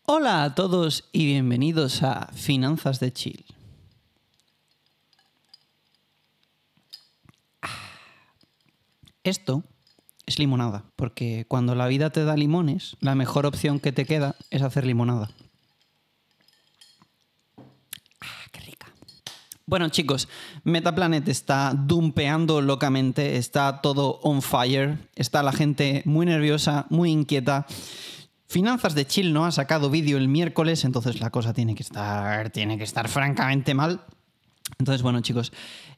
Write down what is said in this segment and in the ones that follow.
Hola a todos y bienvenidos a Finanzas de Chill. Esto es limonada, porque cuando la vida te da limones, la mejor opción que te queda es hacer limonada. ¡Qué rica! Bueno, chicos, Metaplanet está dumpeando locamente, está todo on fire, está la gente muy nerviosa, muy inquieta. Finanzas de Chill no ha sacado vídeo el miércoles, entonces la cosa tiene que estar francamente mal. Entonces, bueno, chicos,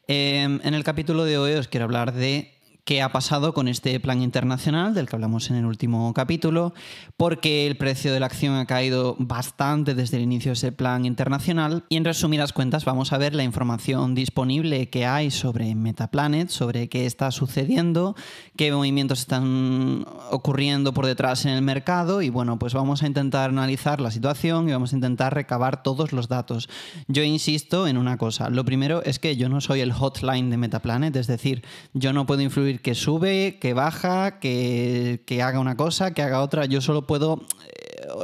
en el capítulo de hoy os quiero hablar de qué ha pasado con este plan internacional del que hablamos en el último capítulo, porque el precio de la acción ha caído bastante desde el inicio de ese plan internacional y en resumidas cuentas vamos a ver la información disponible que hay sobre Metaplanet, sobre qué está sucediendo, qué movimientos están ocurriendo por detrás en el mercado y bueno, pues vamos a intentar analizar la situación y vamos a intentar recabar todos los datos. Yo insisto en una cosa, lo primero es que yo no soy el hotline de Metaplanet, es decir, yo no puedo influir que sube, que baja, que haga una cosa, que haga otra. Yo solo puedo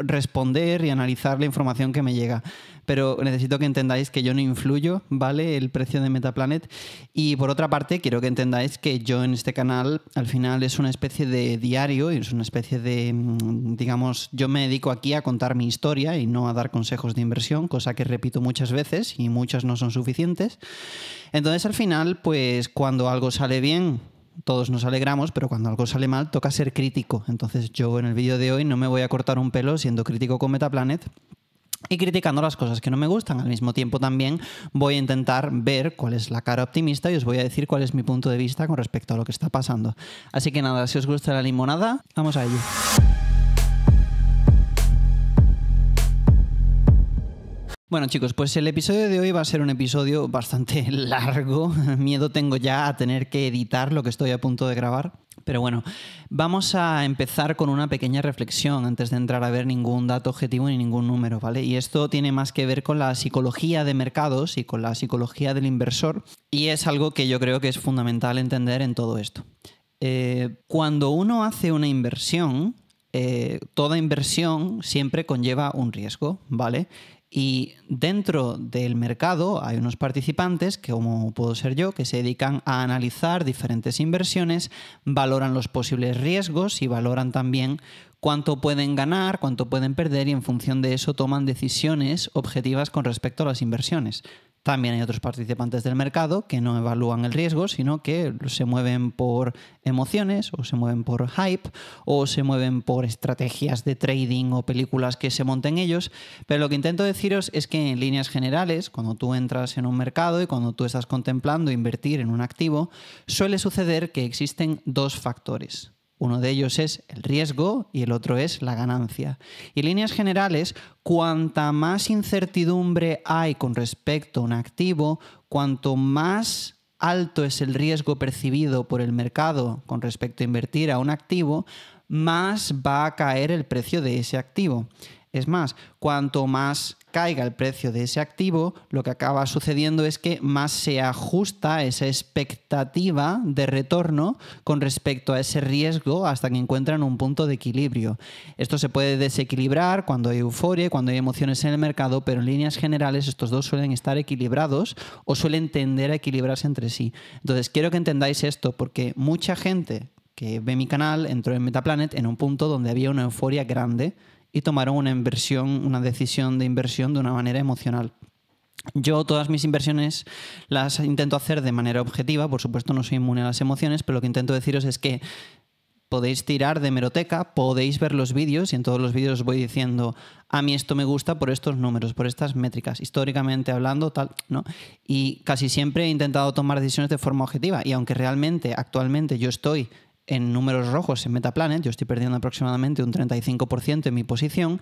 responder y analizar la información que me llega. Pero necesito que entendáis que yo no influyo, ¿vale? El precio de Metaplanet. Y por otra parte, quiero que entendáis que yo en este canal, al final, es una especie de diario y es una especie de, digamos, yo me dedico aquí a contar mi historia y no a dar consejos de inversión, cosa que repito muchas veces y muchas no son suficientes. Entonces, al final, pues cuando algo sale bien, todos nos alegramos, pero cuando algo sale mal toca ser crítico. Entonces yo en el vídeo de hoy no me voy a cortar un pelo siendo crítico con Metaplanet y criticando las cosas que no me gustan. Al mismo tiempo también voy a intentar ver cuál es la cara optimista y os voy a decir cuál es mi punto de vista con respecto a lo que está pasando. Así que nada, si os gusta la limonada, vamos a ello. Bueno, chicos, pues el episodio de hoy va a ser un episodio bastante largo. Miedo tengo ya a tener que editar lo que estoy a punto de grabar. Pero bueno, vamos a empezar con una pequeña reflexión antes de entrar a ver ningún dato objetivo ni ningún número, ¿vale? Y esto tiene más que ver con la psicología de mercados y con la psicología del inversor. Y es algo que yo creo que es fundamental entender en todo esto. Cuando uno hace una inversión, toda inversión siempre conlleva un riesgo, ¿vale? Y dentro del mercado hay unos participantes, que como puedo ser yo, que se dedican a analizar diferentes inversiones, valoran los posibles riesgos y valoran también cuánto pueden ganar, cuánto pueden perder y en función de eso toman decisiones objetivas con respecto a las inversiones. También hay otros participantes del mercado que no evalúan el riesgo, sino que se mueven por emociones o se mueven por hype o se mueven por estrategias de trading o películas que se monten ellos. Pero lo que intento deciros es que en líneas generales, cuando tú entras en un mercado y cuando tú estás contemplando invertir en un activo, suele suceder que existen dos factores. Uno de ellos es el riesgo y el otro es la ganancia. Y en líneas generales, cuanta más incertidumbre hay con respecto a un activo, cuanto más alto es el riesgo percibido por el mercado con respecto a invertir a un activo, más va a caer el precio de ese activo. Es más, cuanto más caiga el precio de ese activo, lo que acaba sucediendo es que más se ajusta esa expectativa de retorno con respecto a ese riesgo hasta que encuentran un punto de equilibrio. Esto se puede desequilibrar cuando hay euforia, cuando hay emociones en el mercado, pero en líneas generales estos dos suelen estar equilibrados o suelen tender a equilibrarse entre sí. Entonces quiero que entendáis esto porque mucha gente que ve mi canal entró en Metaplanet en un punto donde había una euforia grande y tomaron una decisión de inversión de una manera emocional. Yo todas mis inversiones las intento hacer de manera objetiva, por supuesto no soy inmune a las emociones, pero lo que intento deciros es que podéis tirar de hemeroteca, podéis ver los vídeos y en todos los vídeos os voy diciendo a mí esto me gusta por estos números, por estas métricas, históricamente hablando, tal, ¿no? Y casi siempre he intentado tomar decisiones de forma objetiva y aunque realmente actualmente yo estoy en números rojos en Metaplanet, yo estoy perdiendo aproximadamente un 35% en mi posición,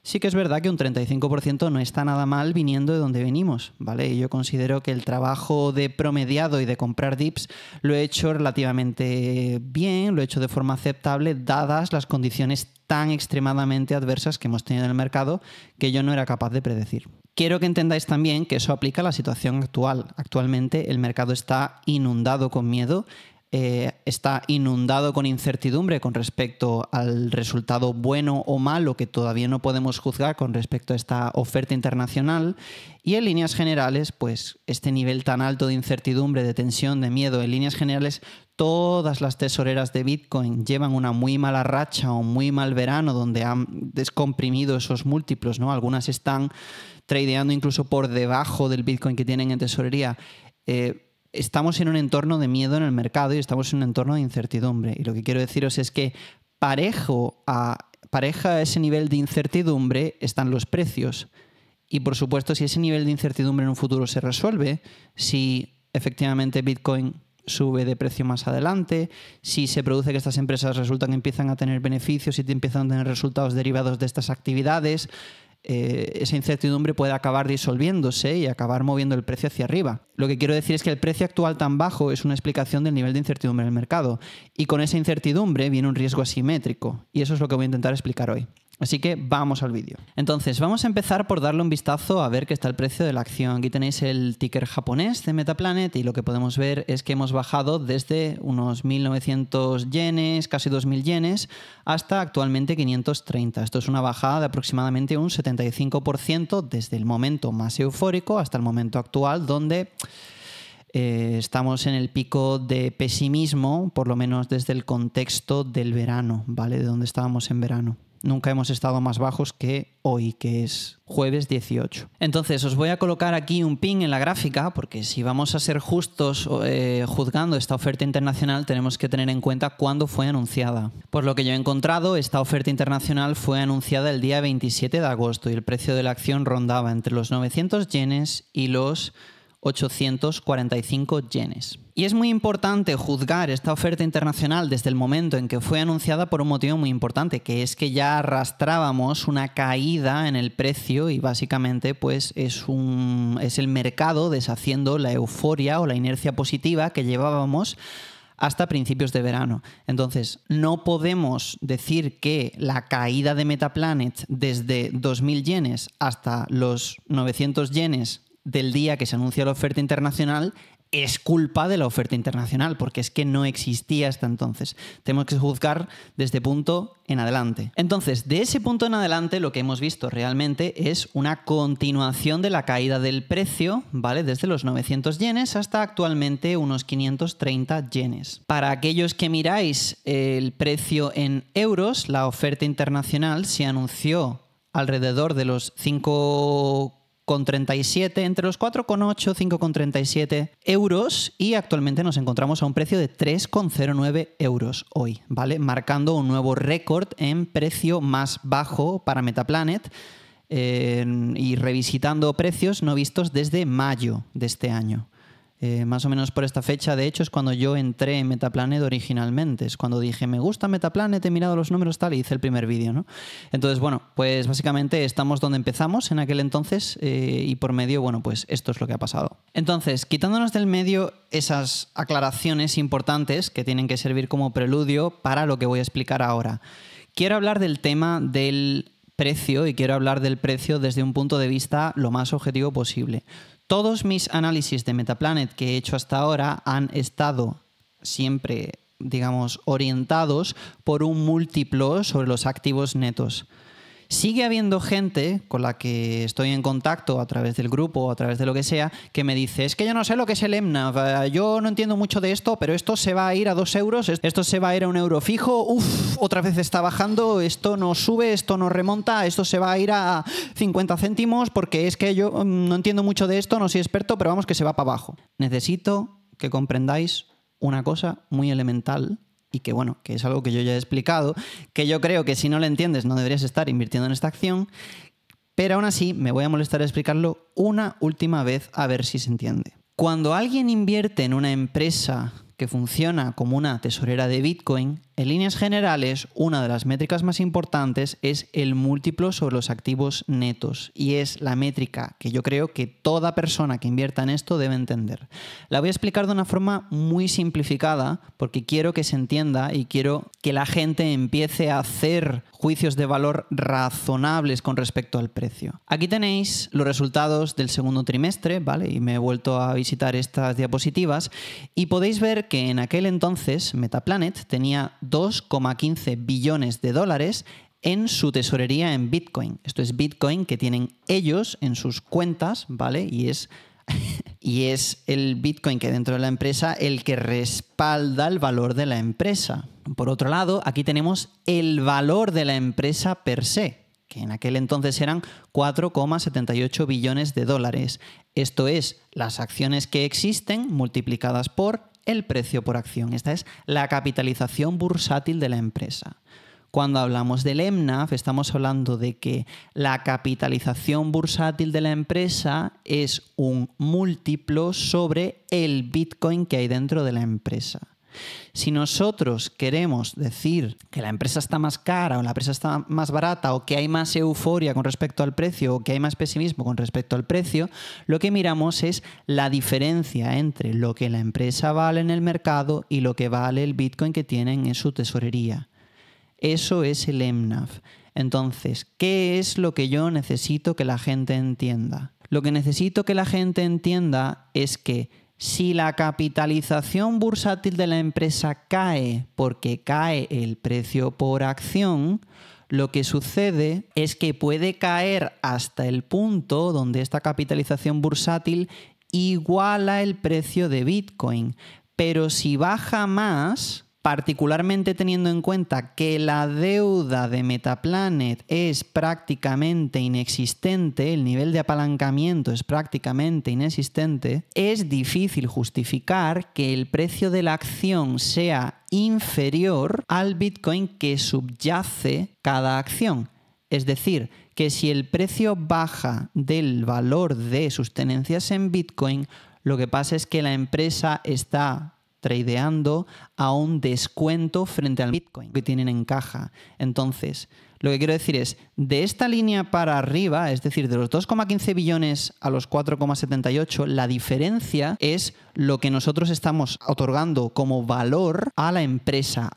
sí que es verdad que un 35% no está nada mal viniendo de donde venimos, ¿vale? Y yo considero que el trabajo de promediado y de comprar dips lo he hecho relativamente bien, lo he hecho de forma aceptable, dadas las condiciones tan extremadamente adversas que hemos tenido en el mercado que yo no era capaz de predecir. Quiero que entendáis también que eso aplica a la situación actual. Actualmente el mercado está inundado con miedo. está inundado con incertidumbre con respecto al resultado bueno o malo que todavía no podemos juzgar con respecto a esta oferta internacional. Y en líneas generales, pues este nivel tan alto de incertidumbre, de tensión, de miedo, en líneas generales, todas las tesoreras de Bitcoin llevan una muy mala racha o muy mal verano donde han descomprimido esos múltiplos, ¿no? Algunas están tradeando incluso por debajo del Bitcoin que tienen en tesorería. Estamos en un entorno de miedo en el mercado y estamos en un entorno de incertidumbre. Y lo que quiero deciros es que pareja a ese nivel de incertidumbre están los precios. Y por supuesto, si ese nivel de incertidumbre en un futuro se resuelve, si efectivamente Bitcoin sube de precio más adelante, si se produce que estas empresas resultan que empiezan a tener beneficios y empiezan a tener resultados derivados de estas actividades, esa incertidumbre puede acabar disolviéndose y acabar moviendo el precio hacia arriba. Lo que quiero decir es que el precio actual tan bajo es una explicación del nivel de incertidumbre en el mercado. Y con esa incertidumbre viene un riesgo asimétrico. Y eso es lo que voy a intentar explicar hoy. Así que vamos al vídeo. Entonces, vamos a empezar por darle un vistazo a ver qué está el precio de la acción. Aquí tenéis el ticker japonés de Metaplanet y lo que podemos ver es que hemos bajado desde unos 1.900 yenes, casi 2.000 yenes, hasta actualmente 530. Esto es una bajada de aproximadamente un 75% desde el momento más eufórico hasta el momento actual, donde estamos en el pico de pesimismo, por lo menos desde el contexto del verano, ¿vale? De donde estábamos en verano. Nunca hemos estado más bajos que hoy, que es jueves 18. Entonces, os voy a colocar aquí un pin en la gráfica, porque si vamos a ser justos juzgando esta oferta internacional, tenemos que tener en cuenta cuándo fue anunciada. Por lo que yo he encontrado, esta oferta internacional fue anunciada el día 27 de agosto y el precio de la acción rondaba entre los 900 yenes y los 845 yenes. Y es muy importante juzgar esta oferta internacional desde el momento en que fue anunciada por un motivo muy importante, que es que ya arrastrábamos una caída en el precio y básicamente pues es el mercado deshaciendo la euforia o la inercia positiva que llevábamos hasta principios de verano. Entonces, no podemos decir que la caída de Metaplanet desde 2.000 yenes hasta los 900 yenes del día que se anuncia la oferta internacional es culpa de la oferta internacional, porque es que no existía hasta entonces. Tenemos que juzgar desde punto en adelante. Entonces, de ese punto en adelante, lo que hemos visto realmente es una continuación de la caída del precio, ¿vale? Desde los 900 yenes hasta actualmente unos 530 yenes. Para aquellos que miráis el precio en euros, la oferta internacional se anunció alrededor de los 5,37, entre los 4,8 y 5,37 euros y actualmente nos encontramos a un precio de 3,09 euros hoy, ¿vale? Marcando un nuevo récord en precio más bajo para Metaplanet y revisitando precios no vistos desde mayo de este año. Más o menos por esta fecha, de hecho, es cuando yo entré en Metaplanet originalmente. Es cuando dije, me gusta Metaplanet, he mirado los números tal y hice el primer vídeo, ¿no? Entonces, bueno, pues básicamente estamos donde empezamos en aquel entonces y por medio, bueno, pues esto es lo que ha pasado. Entonces, quitándonos del medio esas aclaraciones importantes que tienen que servir como preludio para lo que voy a explicar ahora. Quiero hablar del tema del precio y quiero hablar del precio desde un punto de vista lo más objetivo posible. Todos mis análisis de Metaplanet que he hecho hasta ahora han estado siempre, digamos, orientados por un múltiplo sobre los activos netos. Sigue habiendo gente con la que estoy en contacto a través del grupo o a través de lo que sea que me dice, es que yo no sé lo que es el MNAV, yo no entiendo mucho de esto, pero esto se va a ir a 2 euros, esto se va a ir a 1 euro fijo, otra vez está bajando, esto no sube, esto no remonta, esto se va a ir a 50 céntimos porque es que yo no entiendo mucho de esto, no soy experto, pero vamos que se va para abajo. Necesito que comprendáis una cosa muy elemental y que, bueno, que es algo que yo ya he explicado, que yo creo que si no lo entiendes no deberías estar invirtiendo en esta acción, pero aún así me voy a molestar en explicarlo una última vez a ver si se entiende. Cuando alguien invierte en una empresa que funciona como una tesorera de Bitcoin, en líneas generales, una de las métricas más importantes es el múltiplo sobre los activos netos y es la métrica que yo creo que toda persona que invierta en esto debe entender. La voy a explicar de una forma muy simplificada porque quiero que se entienda y quiero que la gente empiece a hacer juicios de valor razonables con respecto al precio. Aquí tenéis los resultados del segundo trimestre, ¿vale? Y me he vuelto a visitar estas diapositivas y podéis ver ver que en aquel entonces Metaplanet tenía 2,15 billones de dólares en su tesorería en Bitcoin. Esto es Bitcoin que tienen ellos en sus cuentas, ¿vale? Y es el Bitcoin que dentro de la empresa el que respalda el valor de la empresa. Por otro lado, aquí tenemos el valor de la empresa per se, que en aquel entonces eran 4,78 billones de dólares. Esto es las acciones que existen multiplicadas por el precio por acción. Esta es la capitalización bursátil de la empresa. Cuando hablamos del MNAV, estamos hablando de que la capitalización bursátil de la empresa es un múltiplo sobre el Bitcoin que hay dentro de la empresa. Si nosotros queremos decir que la empresa está más cara o la empresa está más barata o que hay más euforia con respecto al precio o que hay más pesimismo con respecto al precio, lo que miramos es la diferencia entre lo que la empresa vale en el mercado y lo que vale el Bitcoin que tienen en su tesorería. Eso es el MNAV. Entonces, ¿qué es lo que yo necesito que la gente entienda? Lo que necesito que la gente entienda es que si la capitalización bursátil de la empresa cae porque cae el precio por acción, lo que sucede es que puede caer hasta el punto donde esta capitalización bursátil iguala el precio de Bitcoin. Pero si baja más, particularmente teniendo en cuenta que la deuda de Metaplanet es prácticamente inexistente, el nivel de apalancamiento es prácticamente inexistente, es difícil justificar que el precio de la acción sea inferior al Bitcoin que subyace cada acción. Es decir, que si el precio baja del valor de sus tenencias en Bitcoin, lo que pasa es que la empresa está tradeando a un descuento frente al Bitcoin que tienen en caja. Entonces, lo que quiero decir es, de esta línea para arriba, es decir, de los 2,15 billones a los 4,78, la diferencia es lo que nosotros estamos otorgando como valor a la empresa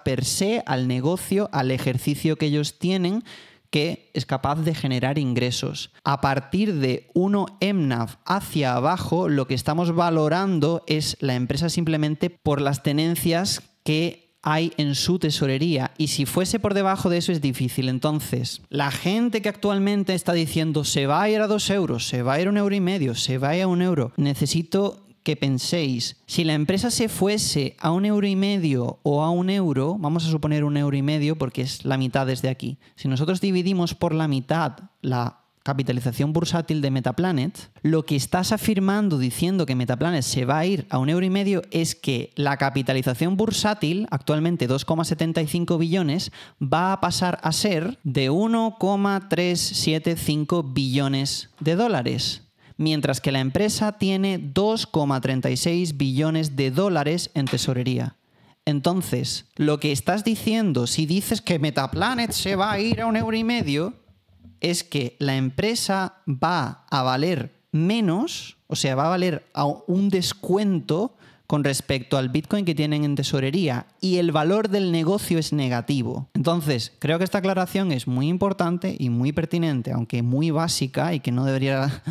per se, al negocio, al ejercicio que ellos tienen, que es capaz de generar ingresos. A partir de 1 MNAV hacia abajo, lo que estamos valorando es la empresa simplemente por las tenencias que hay en su tesorería. Y si fuese por debajo de eso es difícil. Entonces, la gente que actualmente está diciendo se va a ir a 2 euros, se va a ir a 1,5 euros, se va a ir a 1 euro, necesito que penséis, si la empresa se fuese a 1,5 euros o a 1 euro, vamos a suponer 1,5 euros porque es la mitad desde aquí. Si nosotros dividimos por la mitad la capitalización bursátil de Metaplanet, lo que estás afirmando diciendo que Metaplanet se va a ir a 1,5 euros es que la capitalización bursátil, actualmente 2,75 billones, va a pasar a ser de 1,375 billones de dólares. Mientras que la empresa tiene 2,36 billones de dólares en tesorería. Entonces, lo que estás diciendo, si dices que Metaplanet se va a ir a 1,5 euros, es que la empresa va a valer menos, o sea, va a valer a un descuento con respecto al Bitcoin que tienen en tesorería y el valor del negocio es negativo. Entonces, creo que esta aclaración es muy importante y muy pertinente, aunque muy básica y que no debería...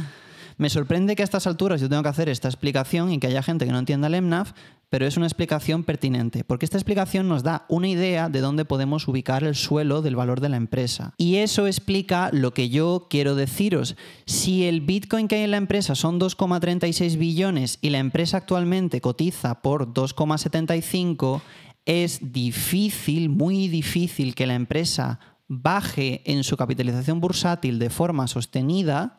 Me sorprende que a estas alturas yo tengo que hacer esta explicación y que haya gente que no entienda el MNAV, pero es una explicación pertinente, porque esta explicación nos da una idea de dónde podemos ubicar el suelo del valor de la empresa. Y eso explica lo que yo quiero deciros. Si el Bitcoin que hay en la empresa son 2,36 billones y la empresa actualmente cotiza por 2,75, es difícil, muy difícil que la empresa baje en su capitalización bursátil de forma sostenida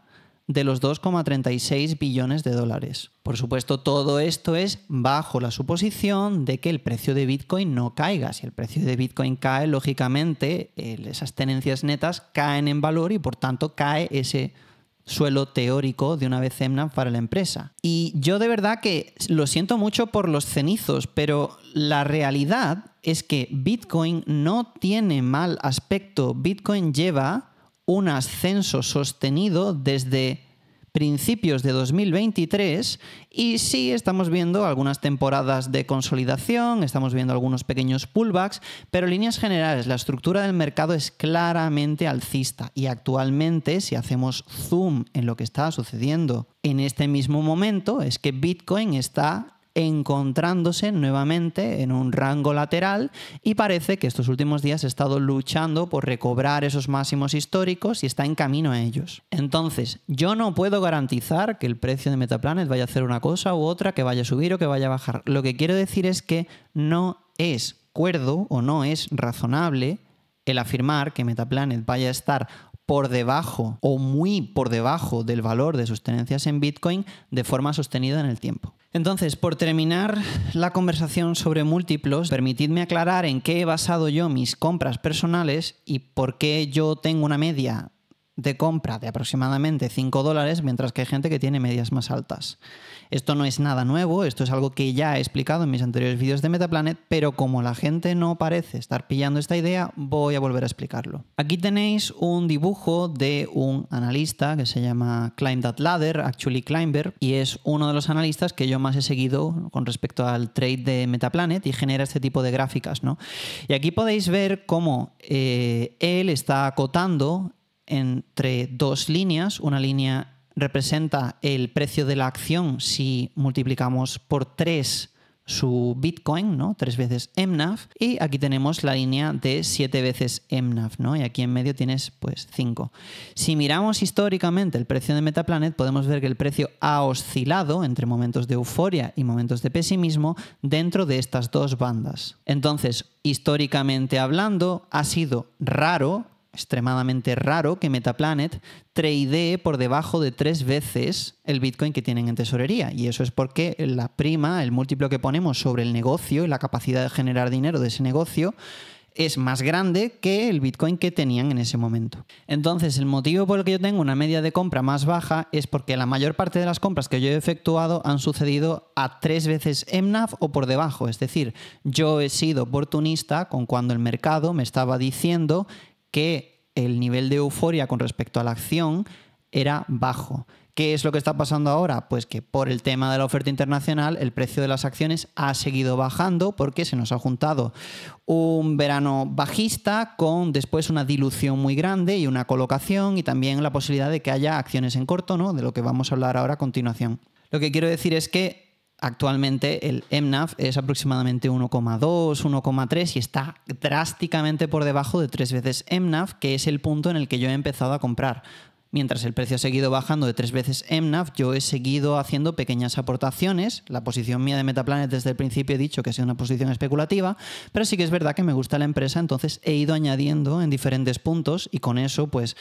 de los 2,36 billones de dólares. Por supuesto, todo esto es bajo la suposición de que el precio de Bitcoin no caiga. Si el precio de Bitcoin cae, lógicamente, esas tenencias netas caen en valor y, por tanto, cae ese suelo teórico de una vez MNAV para la empresa. Y yo de verdad que lo siento mucho por los cenizos, pero la realidad es que Bitcoin no tiene mal aspecto. Bitcoin lleva un ascenso sostenido desde principios de 2023 y sí estamos viendo algunas temporadas de consolidación, estamos viendo algunos pequeños pullbacks, pero en líneas generales la estructura del mercado es claramente alcista y actualmente, si hacemos zoom en lo que está sucediendo en este mismo momento, es que Bitcoin está encontrándose nuevamente en un rango lateral y parece que estos últimos días ha estado luchando por recobrar esos máximos históricos y está en camino a ellos. Entonces, yo no puedo garantizar que el precio de Metaplanet vaya a hacer una cosa u otra, que vaya a subir o que vaya a bajar. Lo que quiero decir es que no es cuerdo o no es razonable el afirmar que Metaplanet vaya a estar por debajo o muy por debajo del valor de sus tenencias en Bitcoin de forma sostenida en el tiempo. Entonces, por terminar la conversación sobre múltiplos, permitidme aclarar en qué he basado yo mis compras personales y por qué yo tengo una media de compra de aproximadamente $5, mientras que hay gente que tiene medias más altas. Esto no es nada nuevo, esto es algo que ya he explicado en mis anteriores vídeos de Metaplanet, pero como la gente no parece estar pillando esta idea, voy a volver a explicarlo. Aquí tenéis un dibujo de un analista que se llama Climb That Ladder, Actually Climber, y es uno de los analistas que yo más he seguido con respecto al trade de Metaplanet y genera este tipo de gráficas, ¿no? Y aquí podéis ver cómo él está acotando entre dos líneas. Una línea representa el precio de la acción si multiplicamos por 3 su Bitcoin, ¿no? 3 veces MNAV. Y aquí tenemos la línea de 7 veces MNAV, ¿no? Y aquí en medio tienes pues 5. Si miramos históricamente el precio de Metaplanet, podemos ver que el precio ha oscilado entre momentos de euforia y momentos de pesimismo dentro de estas dos bandas. Entonces, históricamente hablando, ha sido raro, extremadamente raro, que Metaplanet tradee por debajo de 3 veces el Bitcoin que tienen en tesorería. Y eso es porque la prima, el múltiplo que ponemos sobre el negocio y la capacidad de generar dinero de ese negocio es más grande que el Bitcoin que tenían en ese momento. Entonces, el motivo por el que yo tengo una media de compra más baja es porque la mayor parte de las compras que yo he efectuado han sucedido a 3 veces MNAV o por debajo. Es decir, yo he sido oportunista con cuando el mercado me estaba diciendo que el nivel de euforia con respecto a la acción era bajo. ¿Qué es lo que está pasando ahora? Pues que por el tema de la oferta internacional el precio de las acciones ha seguido bajando porque se nos ha juntado un verano bajista con después una dilución muy grande y una colocación y también la posibilidad de que haya acciones en corto, ¿no? De lo que vamos a hablar ahora a continuación. Lo que quiero decir es que actualmente el MNAV es aproximadamente 1,2, 1,3 y está drásticamente por debajo de 3 veces MNAV, que es el punto en el que yo he empezado a comprar. Mientras el precio ha seguido bajando de 3 veces MNAV, yo he seguido haciendo pequeñas aportaciones. La posición mía de Metaplanet desde el principio he dicho que ha sido una posición especulativa, pero sí que es verdad que me gusta la empresa, entonces he ido añadiendo en diferentes puntos y con eso pues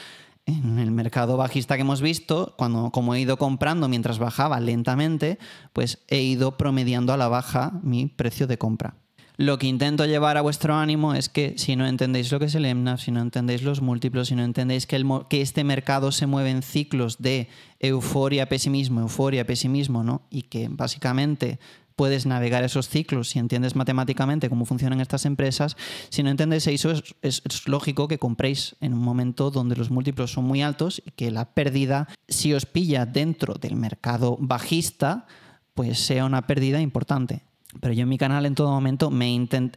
en el mercado bajista que hemos visto, como he ido comprando mientras bajaba lentamente, pues he ido promediando a la baja mi precio de compra. Lo que intento llevar a vuestro ánimo es que si no entendéis lo que es el MNAV, si no entendéis los múltiplos, si no entendéis que este mercado se mueve en ciclos de euforia, pesimismo, ¿no? Y que básicamente puedes navegar esos ciclos si entiendes matemáticamente cómo funcionan estas empresas. Si no entendéis eso, es lógico que compréis en un momento donde los múltiplos son muy altos y que la pérdida, si os pilla dentro del mercado bajista, pues sea una pérdida importante. Pero yo en mi canal en todo momento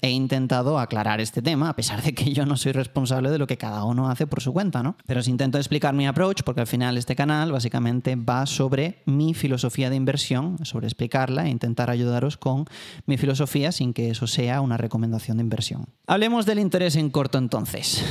he intentado aclarar este tema, a pesar de que yo no soy responsable de lo que cada uno hace por su cuenta, ¿no? Pero os intento explicar mi approach, porque al final este canal básicamente va sobre mi filosofía de inversión, sobre explicarla e intentar ayudaros con mi filosofía sin que eso sea una recomendación de inversión. Hablemos del interés en corto entonces.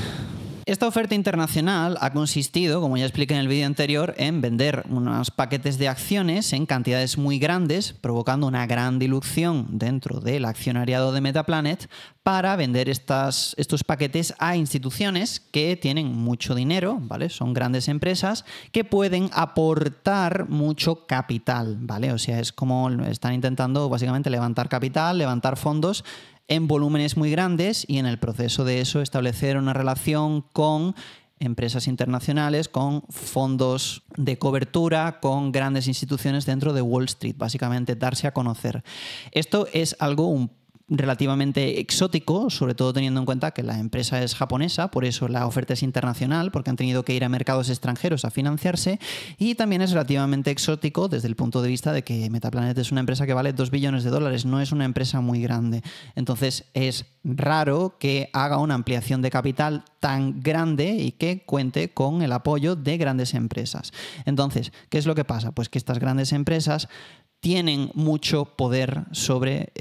Esta oferta internacional ha consistido, como ya expliqué en el vídeo anterior, en vender unos paquetes de acciones en cantidades muy grandes, provocando una gran dilución dentro del accionariado de Metaplanet, para vender estos paquetes a instituciones que tienen mucho dinero, ¿vale? Son grandes empresas que pueden aportar mucho capital, ¿vale? O sea, es como están intentando básicamente levantar capital, levantar fondos en volúmenes muy grandes y en el proceso de eso establecer una relación con empresas internacionales, con fondos de cobertura, con grandes instituciones dentro de Wall Street, básicamente darse a conocer. Esto es algo relativamente exótico, sobre todo teniendo en cuenta que la empresa es japonesa, por eso la oferta es internacional, porque han tenido que ir a mercados extranjeros a financiarse, y también es relativamente exótico desde el punto de vista de que Metaplanet es una empresa que vale $2 billones, no es una empresa muy grande. Entonces es raro que haga una ampliación de capital tan grande y que cuente con el apoyo de grandes empresas. Entonces, ¿qué es lo que pasa? Pues que estas grandes empresas tienen mucho poder sobre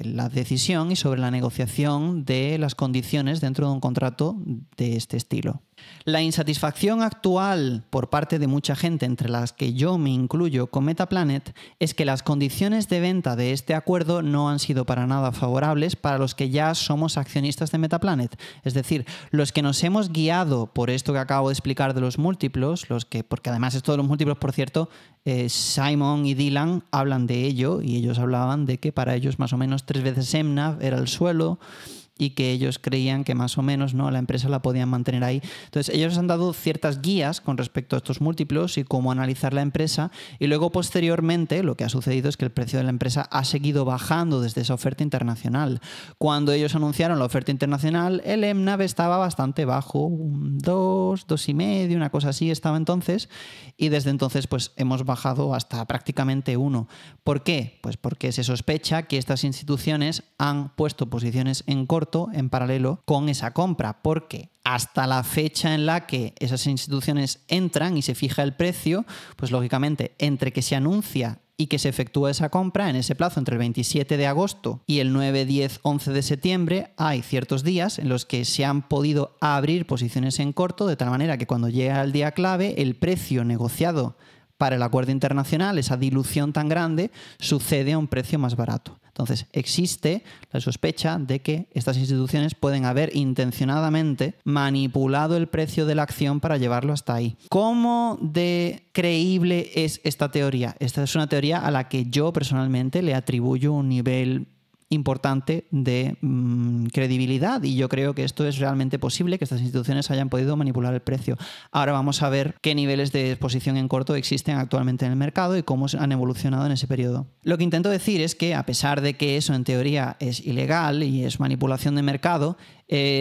la decisión y sobre la negociación de las condiciones dentro de un contrato de este estilo. La insatisfacción actual por parte de mucha gente, entre las que yo me incluyo con Metaplanet, es que las condiciones de venta de este acuerdo no han sido para nada favorables para los que ya somos accionistas de Metaplanet. Es decir, los que nos hemos guiado por esto que acabo de explicar de los múltiplos, porque además esto de los múltiplos, por cierto, Simon y Dylan hablan de ello, y ellos hablaban de que para ellos más o menos 3 veces MNAV era el suelo, y que ellos creían que más o menos, ¿no?, la empresa la podían mantener ahí. Entonces ellos han dado ciertas guías con respecto a estos múltiplos y cómo analizar la empresa, y luego posteriormente lo que ha sucedido es que el precio de la empresa ha seguido bajando desde esa oferta internacional. Cuando ellos anunciaron la oferta internacional, el MNAV estaba bastante bajo, un 2, 2,5, una cosa así estaba entonces, y desde entonces pues hemos bajado hasta prácticamente 1. ¿Por qué? Pues porque se sospecha que estas instituciones han puesto posiciones en corto en paralelo con esa compra, porque hasta la fecha en la que esas instituciones entran y se fija el precio, pues lógicamente entre que se anuncia y que se efectúa esa compra, en ese plazo entre el 27 de agosto y el 9, 10, 11 de septiembre, hay ciertos días en los que se han podido abrir posiciones en corto, de tal manera que cuando llega el día clave, el precio negociado para el acuerdo internacional, esa dilución tan grande, sucede a un precio más barato. Entonces, existe la sospecha de que estas instituciones pueden haber intencionadamente manipulado el precio de la acción para llevarlo hasta ahí. ¿Cómo de creíble es esta teoría? Esta es una teoría a la que yo personalmente le atribuyo un nivel importante de credibilidad, y yo creo que esto es realmente posible, que estas instituciones hayan podido manipular el precio. Ahora vamos a ver qué niveles de exposición en corto existen actualmente en el mercado y cómo han evolucionado en ese periodo. Lo que intento decir es que, a pesar de que eso en teoría es ilegal y es manipulación de mercado,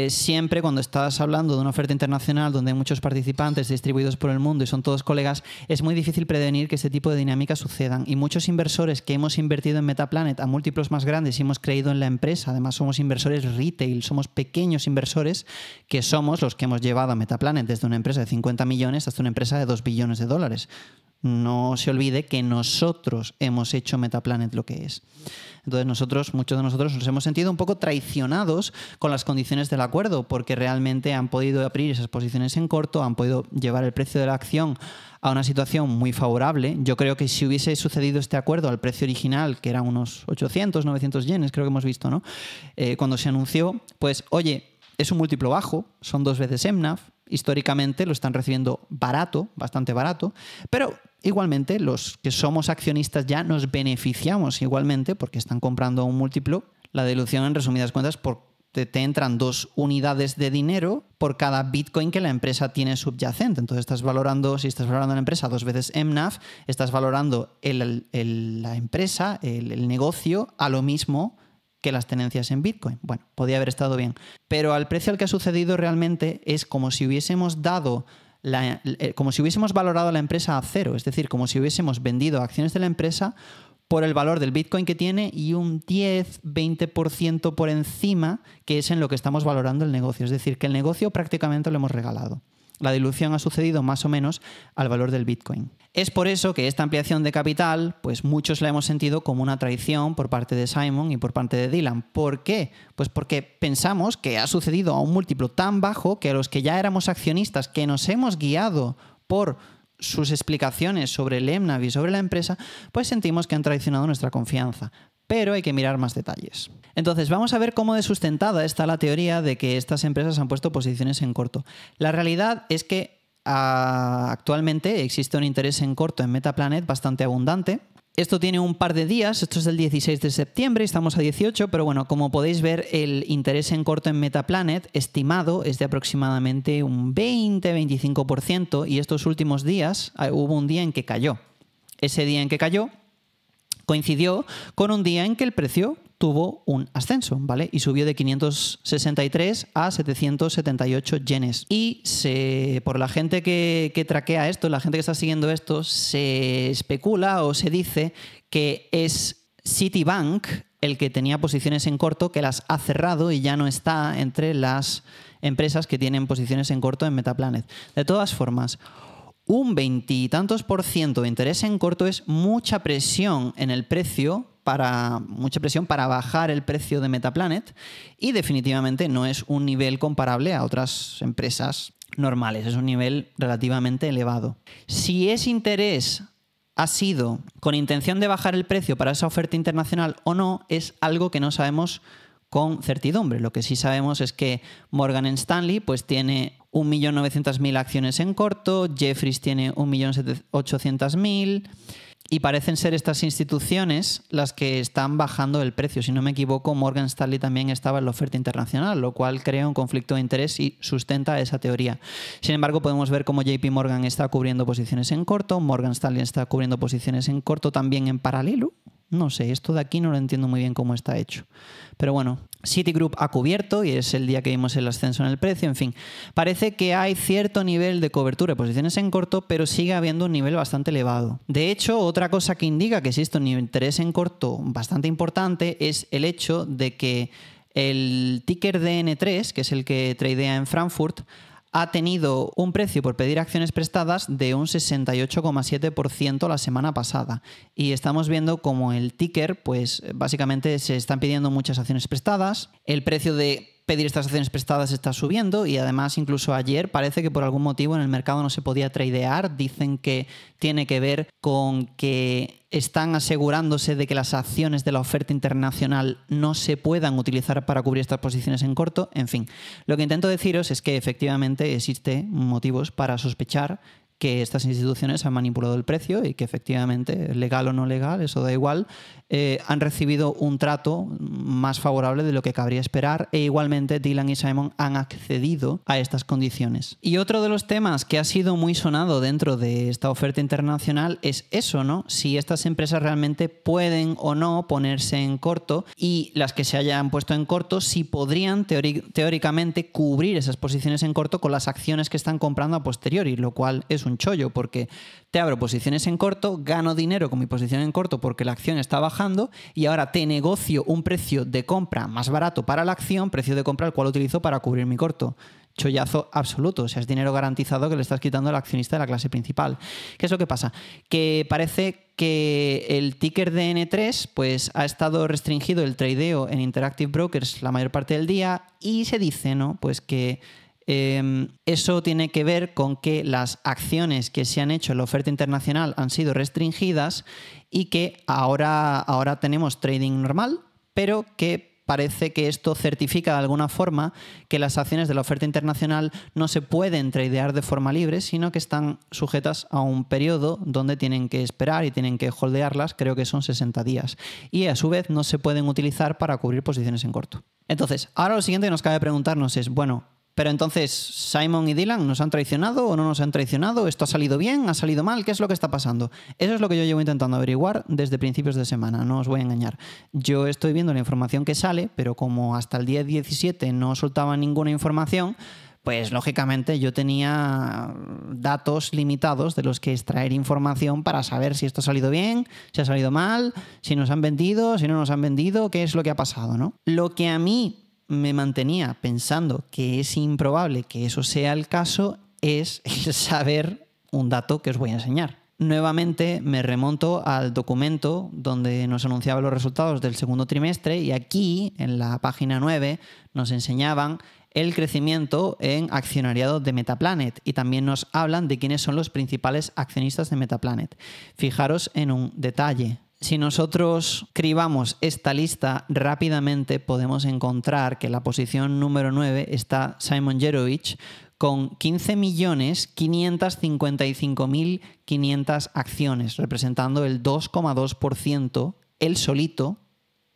siempre cuando estás hablando de una oferta internacional donde hay muchos participantes distribuidos por el mundo y son todos colegas, es muy difícil prevenir que este tipo de dinámicas sucedan, y muchos inversores que hemos invertido en Metaplanet a múltiplos más grandes y hemos creído en la empresa, además somos inversores retail, somos pequeños inversores que somos los que hemos llevado a Metaplanet desde una empresa de 50 millones hasta una empresa de 2 billones de dólares. No se olvide que nosotros hemos hecho Metaplanet lo que es. Entonces muchos de nosotros nos hemos sentido un poco traicionados con las condiciones del acuerdo, porque realmente han podido abrir esas posiciones en corto, han podido llevar el precio de la acción a una situación muy favorable. Yo creo que si hubiese sucedido este acuerdo al precio original, que eran unos 800, 900 yenes, creo que hemos visto, ¿no? Cuando se anunció, pues oye, es un múltiplo bajo, son 2 veces MNAV, históricamente lo están recibiendo barato, bastante barato, pero igualmente los que somos accionistas ya nos beneficiamos igualmente porque están comprando a un múltiplo. La dilución, en resumidas cuentas, te entran 2 unidades de dinero por cada Bitcoin que la empresa tiene subyacente. Entonces si estás valorando la empresa 2 veces MNAV, estás valorando la empresa, el negocio, a lo mismo que las tenencias en Bitcoin. Bueno, podía haber estado bien. Pero al precio al que ha sucedido realmente es como si hubiésemos como si hubiésemos valorado la empresa a cero, es decir, como si hubiésemos vendido acciones de la empresa por el valor del Bitcoin que tiene y un 10-20% por encima, que es en lo que estamos valorando el negocio. Es decir, que el negocio prácticamente lo hemos regalado. La dilución ha sucedido más o menos al valor del Bitcoin. Es por eso que esta ampliación de capital, pues muchos la hemos sentido como una traición por parte de Simon y por parte de Dylan. ¿Por qué? Pues porque pensamos que ha sucedido a un múltiplo tan bajo que a los que ya éramos accionistas, que nos hemos guiado por sus explicaciones sobre el MNAV y sobre la empresa, pues sentimos que han traicionado nuestra confianza. Pero hay que mirar más detalles. Entonces, vamos a ver cómo de sustentada está la teoría de que estas empresas han puesto posiciones en corto. La realidad es que actualmente existe un interés en corto en Metaplanet bastante abundante. Esto tiene un par de días, esto es del 16 de septiembre, estamos a 18, pero bueno, como podéis ver, el interés en corto en Metaplanet estimado es de aproximadamente un 20-25%, y estos últimos días hubo un día en que cayó. Ese día en que cayó coincidió con un día en que el precio tuvo un ascenso, ¿vale? Y subió de 563 a 778 yenes. Y por la gente que traquea esto, la gente que está siguiendo esto, se especula o se dice que es Citibank el que tenía posiciones en corto, que las ha cerrado y ya no está entre las empresas que tienen posiciones en corto en Metaplanet. De todas formas, Un 20 y tantos % de interés en corto es mucha presión en el precio, mucha presión para bajar el precio de Metaplanet, y definitivamente no es un nivel comparable a otras empresas normales, es un nivel relativamente elevado. Si ese interés ha sido con intención de bajar el precio para esa oferta internacional o no, es algo que no sabemos con certidumbre. Lo que sí sabemos es que Morgan Stanley pues tiene 1.900.000 acciones en corto, Jefferies tiene 1.800.000 y parecen ser estas instituciones las que están bajando el precio. Si no me equivoco, Morgan Stanley también estaba en la oferta internacional, lo cual crea un conflicto de interés y sustenta esa teoría. Sin embargo, podemos ver cómo JP Morgan está cubriendo posiciones en corto, Morgan Stanley está cubriendo posiciones en corto también en paralelo. No sé, esto de aquí no lo entiendo muy bien cómo está hecho. Pero bueno, Citigroup ha cubierto y es el día que vimos el ascenso en el precio. En fin, parece que hay cierto nivel de cobertura de posiciones en corto, pero sigue habiendo un nivel bastante elevado. De hecho, otra cosa que indica que existe un interés en corto bastante importante es el hecho de que el ticker DN3, que es el que tradea en Frankfurt, ha tenido un precio por pedir acciones prestadas de un 68,7% la semana pasada. Y estamos viendo como el ticker, pues básicamente se están pidiendo muchas acciones prestadas, el precio de pedir estas acciones prestadas está subiendo y además incluso ayer parece que por algún motivo en el mercado no se podía tradear. Dicen que tiene que ver con que están asegurándose de que las acciones de la oferta internacional no se puedan utilizar para cubrir estas posiciones en corto. En fin, lo que intento deciros es que efectivamente existen motivos para sospechar que estas instituciones han manipulado el precio y que efectivamente, legal o no legal, eso da igual, han recibido un trato más favorable de lo que cabría esperar e igualmente Dylan y Simon han accedido a estas condiciones. Y otro de los temas que ha sido muy sonado dentro de esta oferta internacional es eso, ¿no? Si estas empresas realmente pueden o no ponerse en corto y las que se hayan puesto en corto, si podrían teóricamente cubrir esas posiciones en corto con las acciones que están comprando a posteriori, lo cual es un chollo porque te abro posiciones en corto, gano dinero con mi posición en corto porque la acción está bajando y ahora te negocio un precio de compra más barato para la acción, precio de compra el cual utilizo para cubrir mi corto. Chollazo absoluto, o sea, es dinero garantizado que le estás quitando al accionista de la clase principal. ¿Qué es lo que pasa? Que parece que el ticker DN3 pues, ha estado restringido el tradeo en Interactive Brokers la mayor parte del día y se dice, ¿no? Pues que eso tiene que ver con que las acciones que se han hecho en la oferta internacional han sido restringidas y que ahora tenemos trading normal, pero que parece que esto certifica de alguna forma que las acciones de la oferta internacional no se pueden tradear de forma libre, sino que están sujetas a un periodo donde tienen que esperar y tienen que holdearlas, creo que son 60 días. Y a su vez no se pueden utilizar para cubrir posiciones en corto. Entonces, ahora lo siguiente que nos cabe preguntarnos es, bueno, pero entonces, ¿Simon y Dylan nos han traicionado o no nos han traicionado? ¿Esto ha salido bien? ¿Ha salido mal? ¿Qué es lo que está pasando? Eso es lo que yo llevo intentando averiguar desde principios de semana, no os voy a engañar. Yo estoy viendo la información que sale, pero como hasta el día 17 no soltaba ninguna información, pues lógicamente yo tenía datos limitados de los que extraer información para saber si esto ha salido bien, si ha salido mal, si nos han vendido, si no nos han vendido, qué es lo que ha pasado, ¿no? Lo que a mí me mantenía pensando que es improbable que eso sea el caso es el saber un dato que os voy a enseñar. Nuevamente me remonto al documento donde nos anunciaba los resultados del segundo trimestre y aquí, en la página 9, nos enseñaban el crecimiento en accionariado de Metaplanet y también nos hablan de quiénes son los principales accionistas de Metaplanet. Fijaros en un detalle. Si nosotros cribamos esta lista rápidamente podemos encontrar que en la posición número 9 está Simon Yerovich con 15.555.500 acciones, representando el 2,2% él solito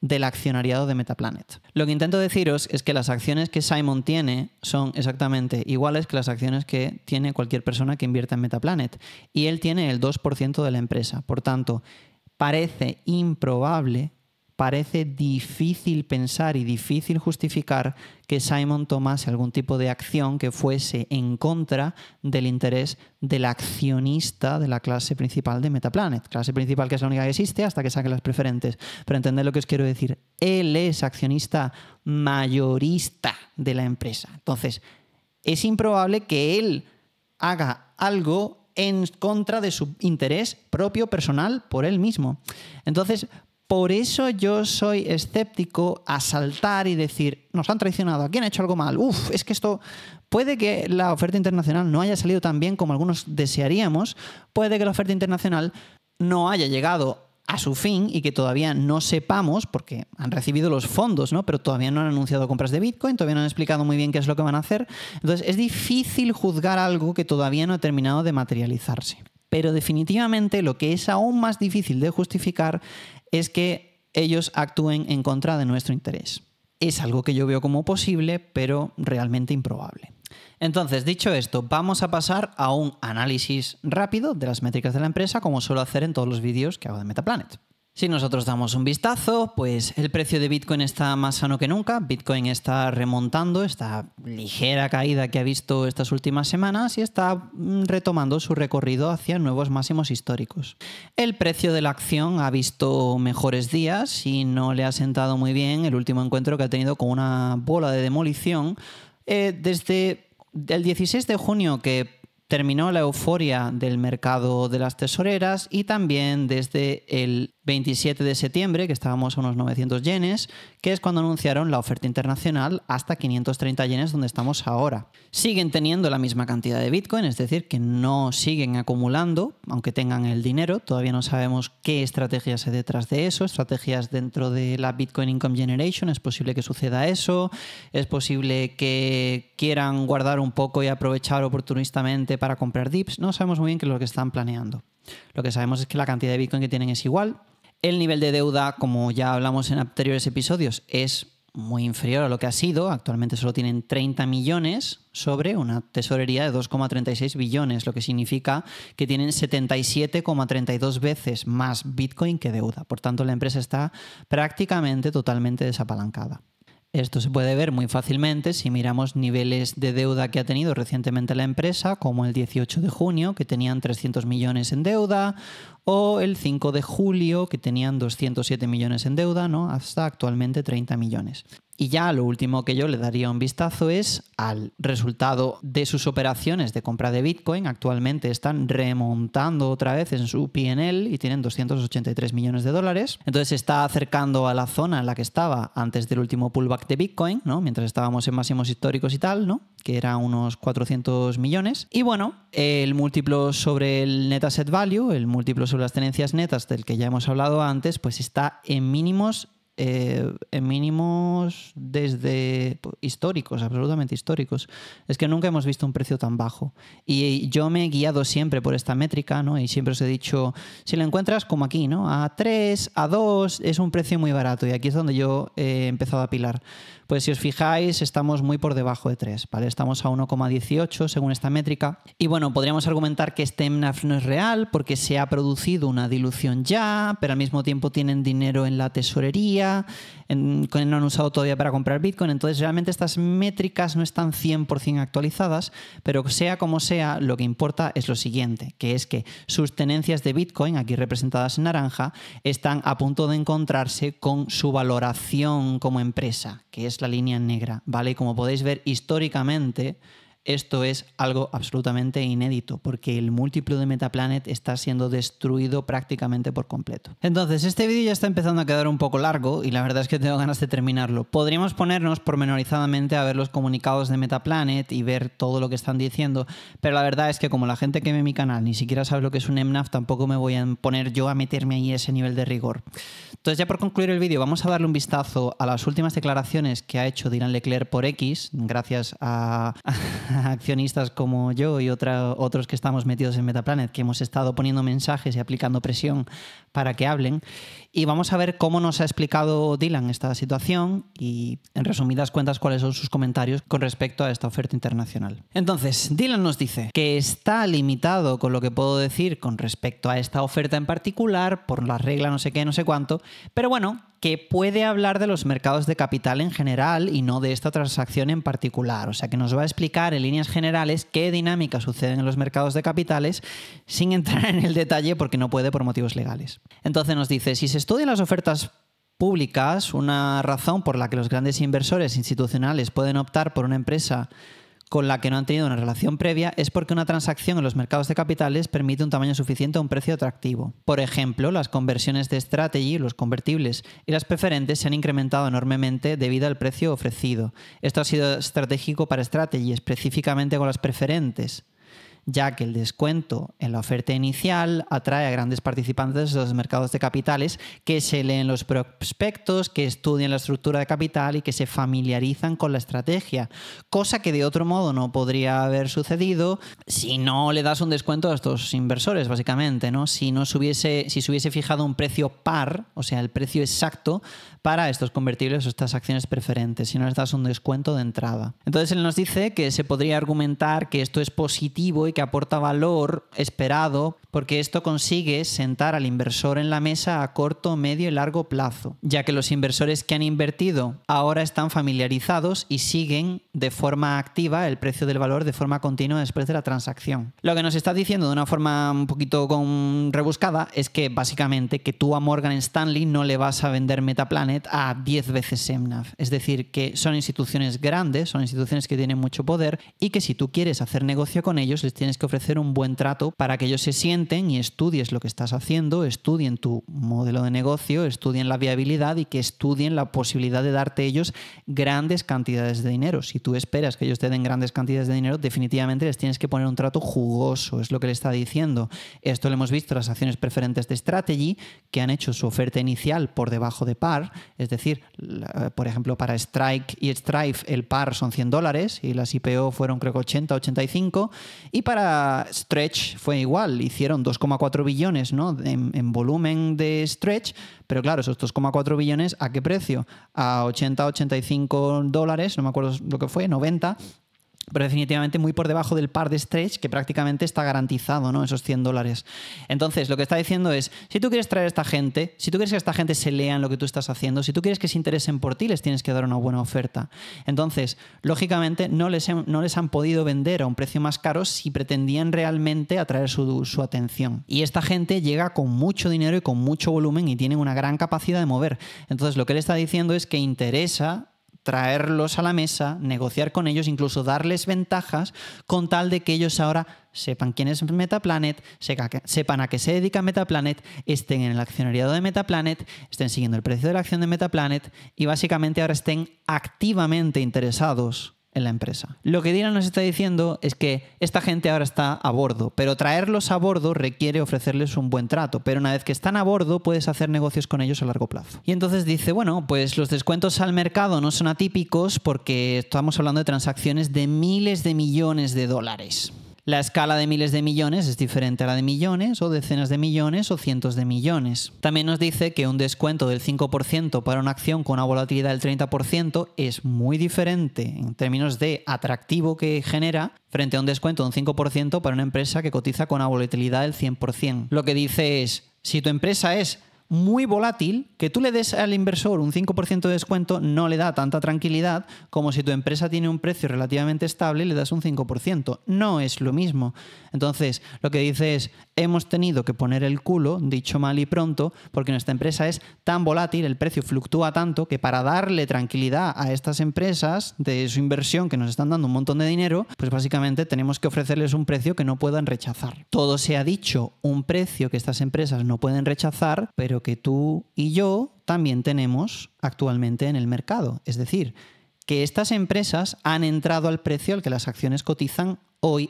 del accionariado de Metaplanet. Lo que intento deciros es que las acciones que Simon tiene son exactamente iguales que las acciones que tiene cualquier persona que invierta en Metaplanet y él tiene el 2% de la empresa. Por tanto, parece improbable, parece difícil pensar y difícil justificar que Simon tomase algún tipo de acción que fuese en contra del interés del accionista de la clase principal de Metaplanet. Clase principal que es la única que existe hasta que saque las preferentes. Pero entended lo que os quiero decir. Él es accionista mayorista de la empresa. Entonces, es improbable que él haga algo en contra de su interés propio, personal, por él mismo. Entonces, por eso yo soy escéptico a saltar y decir, nos han traicionado, ¿a quién ha hecho algo mal? Es que esto... Puede que la oferta internacional no haya salido tan bien como algunos desearíamos, puede que la oferta internacional no haya llegado a su fin y que todavía no sepamos, porque han recibido los fondos, ¿no? Pero todavía no han anunciado compras de Bitcoin, todavía no han explicado muy bien qué es lo que van a hacer. Entonces es difícil juzgar algo que todavía no ha terminado de materializarse. Pero definitivamente lo que es aún más difícil de justificar es que ellos actúen en contra de nuestro interés. Es algo que yo veo como posible, pero realmente improbable. Entonces, dicho esto, vamos a pasar a un análisis rápido de las métricas de la empresa, como suelo hacer en todos los vídeos que hago de Metaplanet. Si nosotros damos un vistazo, pues el precio de Bitcoin está más sano que nunca. Bitcoin está remontando esta ligera caída que ha visto estas últimas semanas y está retomando su recorrido hacia nuevos máximos históricos. El precio de la acción ha visto mejores días y no le ha sentado muy bien el último encuentro que ha tenido con una bola de demolición desde el 16 de junio que terminó la euforia del mercado de las tesoreras y también desde el 27 de septiembre, que estábamos a unos 900 yenes, que es cuando anunciaron la oferta internacional hasta 530 yenes, donde estamos ahora. Siguen teniendo la misma cantidad de Bitcoin, es decir, que no siguen acumulando, aunque tengan el dinero. Todavía no sabemos qué estrategias hay detrás de eso, estrategias dentro de la Bitcoin Income Generation. Es posible que suceda eso, es posible que quieran guardar un poco y aprovechar oportunistamente para comprar dips. No sabemos muy bien qué es lo que están planeando. Lo que sabemos es que la cantidad de Bitcoin que tienen es igual. El nivel de deuda, como ya hablamos en anteriores episodios, es muy inferior a lo que ha sido. Actualmente solo tienen 30 millones sobre una tesorería de 2,36 billones, lo que significa que tienen 77,32 veces más Bitcoin que deuda. Por tanto, la empresa está prácticamente totalmente desapalancada. Esto se puede ver muy fácilmente si miramos niveles de deuda que ha tenido recientemente la empresa, como el 18 de junio, que tenían 300 millones en deuda, o el 5 de julio, que tenían 207 millones en deuda, ¿no? Hasta actualmente 30 millones. Y ya lo último que yo le daría un vistazo es al resultado de sus operaciones de compra de Bitcoin. Actualmente están remontando otra vez en su P&L y tienen 283 millones de dólares. Entonces se está acercando a la zona en la que estaba antes del último pullback de Bitcoin, ¿no? Mientras estábamos en máximos históricos y tal, ¿no? Que era unos 400 millones. Y bueno, el múltiplo sobre el Net Asset Value, el múltiplo sobre las tenencias netas del que ya hemos hablado antes, pues está en mínimos desde históricos, absolutamente históricos. Es que nunca hemos visto un precio tan bajo. Y yo me he guiado siempre por esta métrica, ¿no? Y siempre os he dicho, si lo encuentras como aquí, ¿no? A 3, a 2, es un precio muy barato. Y aquí es donde yo he empezado a pilar. Pues si os fijáis, estamos muy por debajo de 3, ¿vale? Estamos a 1,18 según esta métrica. Y bueno, podríamos argumentar que este MNAV no es real porque se ha producido una dilución ya, pero al mismo tiempo tienen dinero en la tesorería, que no han usado todavía para comprar Bitcoin. Entonces realmente estas métricas no están 100% actualizadas, pero sea como sea, lo que importa es lo siguiente, que es que sus tenencias de Bitcoin, aquí representadas en naranja, están a punto de encontrarse con su valoración como empresa, que es la línea negra, ¿vale? Y como podéis ver históricamente, esto es algo absolutamente inédito porque el múltiplo de Metaplanet está siendo destruido prácticamente por completo. Entonces, este vídeo ya está empezando a quedar un poco largo y la verdad es que tengo ganas de terminarlo. Podríamos ponernos pormenorizadamente a ver los comunicados de Metaplanet y ver todo lo que están diciendo, pero la verdad es que como la gente que ve mi canal ni siquiera sabe lo que es un MNAV, tampoco me voy a poner yo a meterme ahí a ese nivel de rigor. Entonces, ya por concluir el vídeo, vamos a darle un vistazo a las últimas declaraciones que ha hecho Dylan Leclerc por X, gracias a accionistas como yo y otros que estamos metidos en Metaplanet, que hemos estado poniendo mensajes y aplicando presión para que hablen. Y vamos a ver cómo nos ha explicado Dylan esta situación y, en resumidas cuentas, cuáles son sus comentarios con respecto a esta oferta internacional. Entonces, Dylan nos dice que está limitado con lo que puedo decir con respecto a esta oferta en particular por la regla no sé qué, no sé cuánto, pero bueno, que puede hablar de los mercados de capital en general y no de esta transacción en particular. O sea, que nos va a explicar en líneas generales qué dinámicas suceden en los mercados de capitales sin entrar en el detalle porque no puede por motivos legales. Entonces nos dice, si se estudian las ofertas públicas, una razón por la que los grandes inversores institucionales pueden optar por una empresa con la que no han tenido una relación previa es porque una transacción en los mercados de capitales permite un tamaño suficiente a un precio atractivo. Por ejemplo, las conversiones de Strategy, los convertibles y las preferentes se han incrementado enormemente debido al precio ofrecido. Esto ha sido estratégico para Strategy, específicamente con las preferentes, ya que el descuento en la oferta inicial atrae a grandes participantes de los mercados de capitales que se leen los prospectos, que estudian la estructura de capital y que se familiarizan con la estrategia, cosa que de otro modo no podría haber sucedido si no le das un descuento a estos inversores, básicamente, ¿no? Si se hubiese fijado un precio par, o sea, el precio exacto para estos convertibles o estas acciones preferentes, si no les das un descuento de entrada. Entonces él nos dice que se podría argumentar que esto es positivo y que aporta valor esperado porque esto consigue sentar al inversor en la mesa a corto, medio y largo plazo, ya que los inversores que han invertido ahora están familiarizados y siguen de forma activa el precio del valor de forma continua después de la transacción. Lo que nos está diciendo de una forma un poquito rebuscada es que básicamente que tú a Morgan Stanley no le vas a vender Metaplanet a 10 veces MNAV. Es decir, que son instituciones grandes, son instituciones que tienen mucho poder y que si tú quieres hacer negocio con ellos les tienes que ofrecer un buen trato para que ellos se sienten y estudies lo que estás haciendo, estudien tu modelo de negocio, estudien la viabilidad y que estudien la posibilidad de darte ellos grandes cantidades de dinero. Si tú esperas que ellos te den grandes cantidades de dinero, definitivamente les tienes que poner un trato jugoso, es lo que le está diciendo. Esto lo hemos visto en las acciones preferentes de Strategy, que han hecho su oferta inicial por debajo de par, es decir, por ejemplo, para Strike y Strive el par son $100 y las IPO fueron creo que 80, 85, y para Stretch fue igual, hicieron 2,4 billones, ¿no? en volumen de Stretch, pero claro, esos 2,4 billones, ¿a qué precio? A 80, 85 dólares, no me acuerdo lo que fue, 90, pero definitivamente muy por debajo del par de Stretch, que prácticamente está garantizado, ¿no? Esos $100. Entonces, lo que está diciendo es, si tú quieres traer a esta gente, si tú quieres que esta gente se lean lo que tú estás haciendo, si tú quieres que se interesen por ti, les tienes que dar una buena oferta. Entonces, lógicamente, no les han podido vender a un precio más caro si pretendían realmente atraer su atención. Y esta gente llega con mucho dinero y con mucho volumen y tienen una gran capacidad de mover. Entonces, lo que él está diciendo es que interesa traerlos a la mesa, negociar con ellos, incluso darles ventajas con tal de que ellos ahora sepan quién es Metaplanet, sepan a qué se dedica Metaplanet, estén en el accionariado de Metaplanet, estén siguiendo el precio de la acción de Metaplanet y básicamente ahora estén activamente interesados en la empresa. Lo que Dylan nos está diciendo es que esta gente ahora está a bordo, pero traerlos a bordo requiere ofrecerles un buen trato, pero una vez que están a bordo puedes hacer negocios con ellos a largo plazo. Y entonces dice, bueno, pues los descuentos al mercado no son atípicos porque estamos hablando de transacciones de miles de millones de dólares. La escala de miles de millones es diferente a la de millones o decenas de millones o cientos de millones. También nos dice que un descuento del 5% para una acción con una volatilidad del 30% es muy diferente en términos de atractivo que genera frente a un descuento de un 5% para una empresa que cotiza con una volatilidad del 100%. Lo que dice es, si tu empresa es muy volátil, que tú le des al inversor un 5% de descuento no le da tanta tranquilidad como si tu empresa tiene un precio relativamente estable y le das un 5%. No es lo mismo. Entonces, lo que dice es, hemos tenido que poner el culo, dicho mal y pronto, porque nuestra empresa es tan volátil, el precio fluctúa tanto, que para darle tranquilidad a estas empresas de su inversión que nos están dando un montón de dinero, pues básicamente tenemos que ofrecerles un precio que no puedan rechazar. Todo se ha dicho, un precio que estas empresas no pueden rechazar, pero que tú y yo también tenemos actualmente en el mercado. Es decir, que estas empresas han entrado al precio al que las acciones cotizan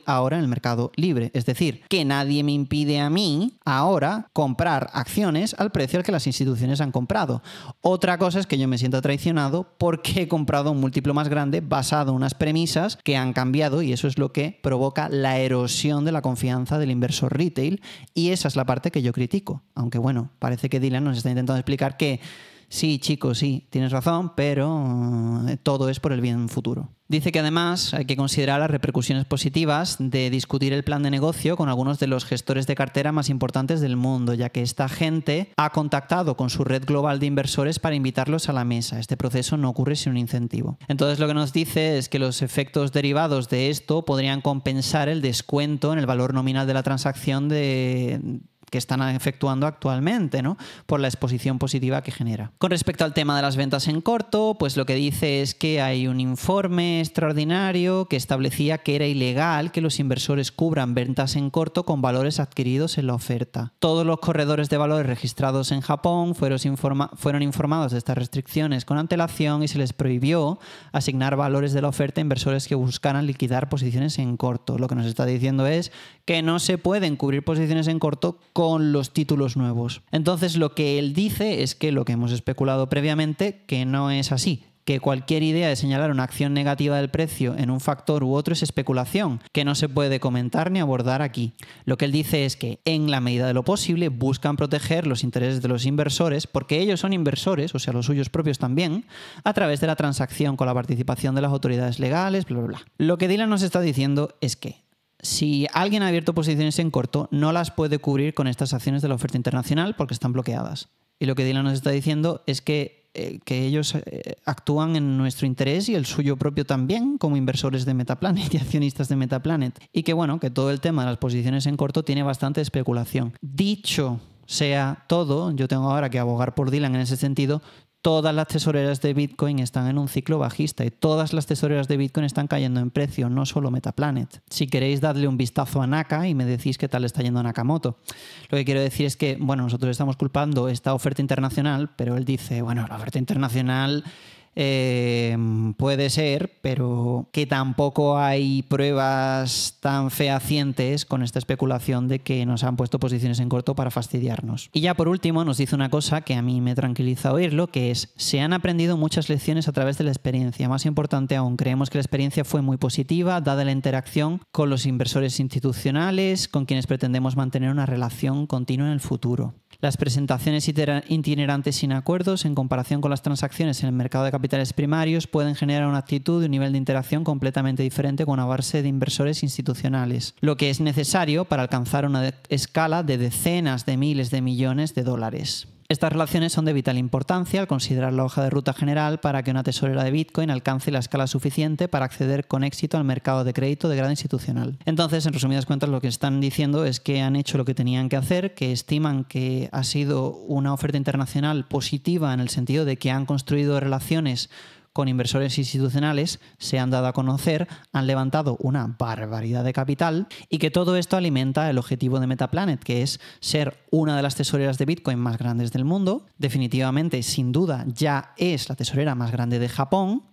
ahora en el mercado libre. Es decir, que nadie me impide a mí ahora comprar acciones al precio al que las instituciones han comprado. Otra cosa es que yo me sienta traicionado porque he comprado un múltiplo más grande basado en unas premisas que han cambiado y eso es lo que provoca la erosión de la confianza del inversor retail y esa es la parte que yo critico. Aunque bueno, parece que Dylan nos está intentando explicar que sí, chicos, sí, tienes razón, pero todo es por el bien futuro. Dice que además hay que considerar las repercusiones positivas de discutir el plan de negocio con algunos de los gestores de cartera más importantes del mundo, ya que esta gente ha contactado con su red global de inversores para invitarlos a la mesa. Este proceso no ocurre sin un incentivo. Entonces lo que nos dice es que los efectos derivados de esto podrían compensar el descuento en el valor nominal de la transacción están efectuando actualmente, ¿no? Por la exposición positiva que genera. Con respecto al tema de las ventas en corto, pues lo que dice es que hay un informe extraordinario que establecía que era ilegal que los inversores cubran ventas en corto con valores adquiridos en la oferta. Todos los corredores de valores registrados en Japón fueron informados de estas restricciones con antelación y se les prohibió asignar valores de la oferta a inversores que buscaran liquidar posiciones en corto. Lo que nos está diciendo es que no se pueden cubrir posiciones en corto con los títulos nuevos. Entonces lo que él dice es que lo que hemos especulado previamente, que no es así, que cualquier idea de señalar una acción negativa del precio en un factor u otro es especulación, que no se puede comentar ni abordar aquí. Lo que él dice es que, en la medida de lo posible, buscan proteger los intereses de los inversores, porque ellos son inversores, o sea, los suyos propios también, a través de la transacción con la participación de las autoridades legales, bla, bla, bla. Lo que Dylan nos está diciendo es que si alguien ha abierto posiciones en corto, no las puede cubrir con estas acciones de la oferta internacional porque están bloqueadas. Y lo que Dylan nos está diciendo es que ellos actúan en nuestro interés y el suyo propio también como inversores de Metaplanet y accionistas de Metaplanet. Y que bueno, que todo el tema de las posiciones en corto tiene bastante especulación. Dicho sea todo, yo tengo ahora que abogar por Dylan en ese sentido. Todas las tesoreras de Bitcoin están en un ciclo bajista y todas las tesoreras de Bitcoin están cayendo en precio, no solo Metaplanet. Si queréis, dadle un vistazo a Naka y me decís qué tal está yendo a Nakamoto. Lo que quiero decir es que, bueno, nosotros estamos culpando esta oferta internacional, pero él dice, bueno, la oferta internacional puede ser, pero que tampoco hay pruebas tan fehacientes con esta especulación de que nos han puesto posiciones en corto para fastidiarnos. Y ya por último nos dice una cosa que a mí me tranquiliza oírlo, que es: se han aprendido muchas lecciones a través de la experiencia. Más importante aún, creemos que la experiencia fue muy positiva dada la interacción con los inversores institucionales con quienes pretendemos mantener una relación continua en el futuro. Las presentaciones itinerantes sin acuerdos en comparación con las transacciones en el mercado de capitales primarios pueden generar una actitud y un nivel de interacción completamente diferente con una base de inversores institucionales, lo que es necesario para alcanzar una escala de decenas de miles de millones de dólares. Estas relaciones son de vital importancia al considerar la hoja de ruta general para que una tesorera de Bitcoin alcance la escala suficiente para acceder con éxito al mercado de crédito de grado institucional. Entonces, en resumidas cuentas, lo que están diciendo es que han hecho lo que tenían que hacer, que estiman que ha sido una oferta internacional positiva en el sentido de que han construido relaciones con inversores institucionales, se han dado a conocer, han levantado una barbaridad de capital y que todo esto alimenta el objetivo de Metaplanet, que es ser una de las tesoreras de Bitcoin más grandes del mundo. Definitivamente, sin duda, ya es la tesorera más grande de Japón.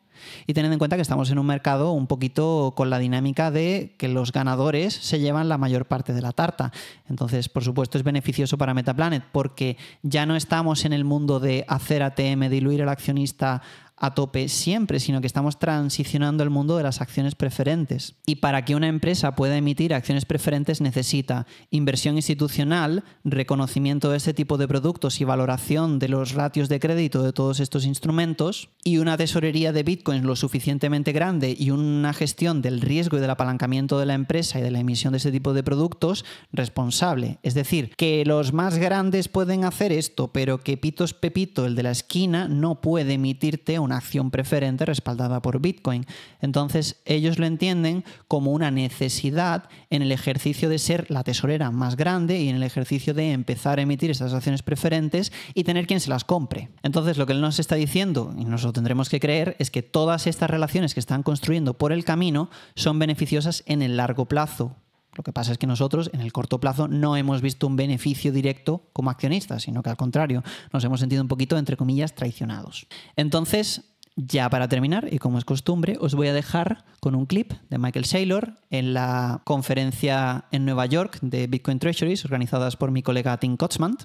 Y tened en cuenta que estamos en un mercado un poquito con la dinámica de que los ganadores se llevan la mayor parte de la tarta. Entonces, por supuesto, es beneficioso para Metaplanet porque ya no estamos en el mundo de hacer ATM, diluir al accionista a tope siempre, sino que estamos transicionando el mundo de las acciones preferentes. Y para que una empresa pueda emitir acciones preferentes necesita inversión institucional, reconocimiento de este tipo de productos y valoración de los ratios de crédito de todos estos instrumentos, y una tesorería de Bitcoin lo suficientemente grande y una gestión del riesgo y del apalancamiento de la empresa y de la emisión de ese tipo de productos responsable. Es decir, que los más grandes pueden hacer esto, pero que Pitos Pepito, el de la esquina, no puede emitirte una acción preferente respaldada por Bitcoin. Entonces ellos lo entienden como una necesidad en el ejercicio de ser la tesorera más grande y en el ejercicio de empezar a emitir estas acciones preferentes y tener quien se las compre. Entonces lo que él nos está diciendo, y nos lo tendremos que creer, es que todas estas relaciones que están construyendo por el camino son beneficiosas en el largo plazo. Lo que pasa es que nosotros en el corto plazo no hemos visto un beneficio directo como accionistas, sino que al contrario, nos hemos sentido un poquito, entre comillas, traicionados. Entonces, ya para terminar, y como es costumbre, os voy a dejar con un clip de Michael Saylor en la conferencia en Nueva York de Bitcoin Treasuries, organizadas por mi colega Tim Kotzman,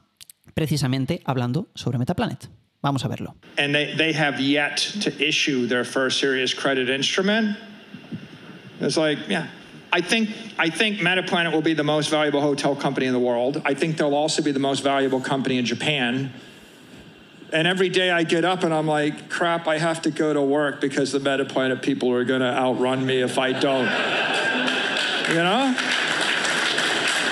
precisamente hablando sobre Metaplanet. Vamos a verlo. And they have yet to issue their first serious credit instrument. It's like, yeah. I think Metaplanet will be the most valuable hotel company in the world. I think they'll also be the most valuable company in Japan. And every day I get up and I'm like, crap, I have to go to work because the Metaplanet people are going to outrun me if I don't. You know?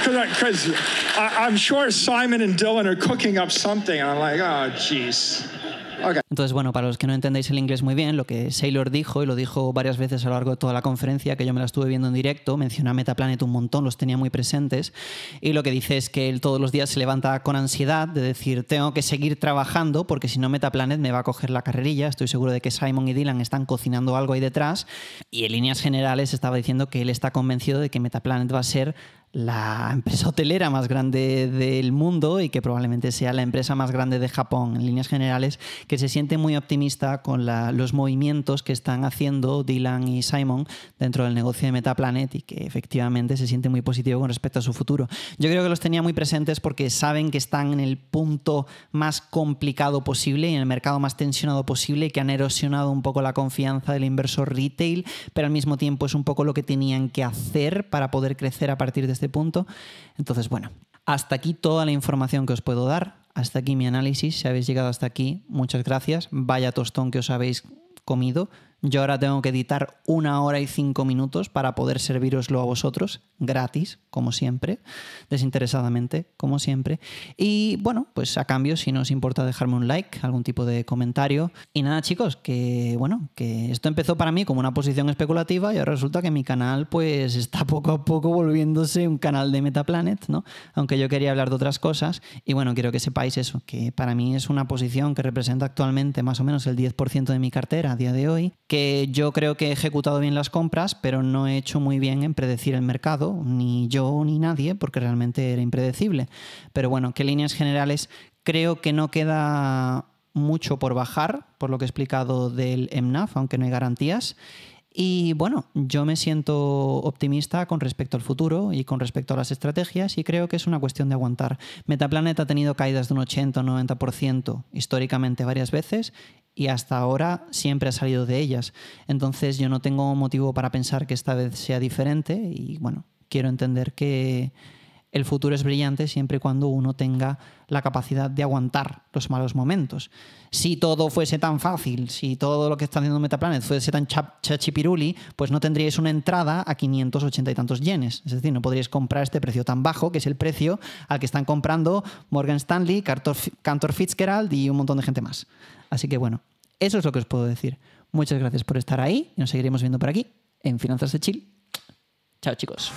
Because I'm sure Simon and Dylan are cooking up something. And I'm like, oh, geez. Okay. Entonces, bueno, para los que no entendéis el inglés muy bien, lo que Saylor dijo, y lo dijo varias veces a lo largo de toda la conferencia, que yo me la estuve viendo en directo, menciona a Metaplanet un montón, los tenía muy presentes, y lo que dice es que él todos los días se levanta con ansiedad de decir, tengo que seguir trabajando porque si no Metaplanet me va a coger la carrerilla. Estoy seguro de que Simon y Dylan están cocinando algo ahí detrás, y en líneas generales estaba diciendo que él está convencido de que Metaplanet va a ser la empresa hotelera más grande del mundo y que probablemente sea la empresa más grande de Japón. En líneas generales, que se siente muy optimista con los movimientos que están haciendo Dylan y Simon dentro del negocio de Metaplanet y que efectivamente se siente muy positivo con respecto a su futuro. Yo creo que los tenía muy presentes porque saben que están en el punto más complicado posible y en el mercado más tensionado posible y que han erosionado un poco la confianza del inversor retail, pero al mismo tiempo es un poco lo que tenían que hacer para poder crecer a partir de este punto. Entonces, bueno, hasta aquí toda la información que os puedo dar. Hasta aquí mi análisis. Si habéis llegado hasta aquí, muchas gracias. Vaya tostón que os habéis comido. Yo ahora tengo que editar 1 hora y 5 minutos para poder serviroslo a vosotros, gratis, como siempre, desinteresadamente, como siempre. Y bueno, pues a cambio, si no os importa dejarme un like, algún tipo de comentario. Y nada, chicos, que bueno, que esto empezó para mí como una posición especulativa y ahora resulta que mi canal pues está poco a poco volviéndose un canal de Metaplanet, ¿no? Aunque yo quería hablar de otras cosas. Y bueno, quiero que sepáis eso, que para mí es una posición que representa actualmente más o menos el 10% de mi cartera a día de hoy, que yo creo que he ejecutado bien las compras, pero no he hecho muy bien en predecir el mercado, ni yo ni nadie, porque realmente era impredecible. Pero bueno, que en líneas generales creo que no queda mucho por bajar, por lo que he explicado del MNAV, aunque no hay garantías. Y bueno, yo me siento optimista con respecto al futuro y con respecto a las estrategias y creo que es una cuestión de aguantar. Metaplanet ha tenido caídas de un 80 o 90% históricamente varias veces y hasta ahora siempre ha salido de ellas. Entonces yo no tengo motivo para pensar que esta vez sea diferente y bueno, quiero entender que el futuro es brillante siempre y cuando uno tenga la capacidad de aguantar los malos momentos. Si todo fuese tan fácil, si todo lo que está haciendo Metaplanet fuese tan chachipiruli, pues no tendríais una entrada a 580 y tantos yenes. Es decir, no podríais comprar este precio tan bajo, que es el precio al que están comprando Morgan Stanley, Cantor Fitzgerald y un montón de gente más. Así que bueno, eso es lo que os puedo decir. Muchas gracias por estar ahí y nos seguiremos viendo por aquí en Finanzas de Chill. Chao, chicos.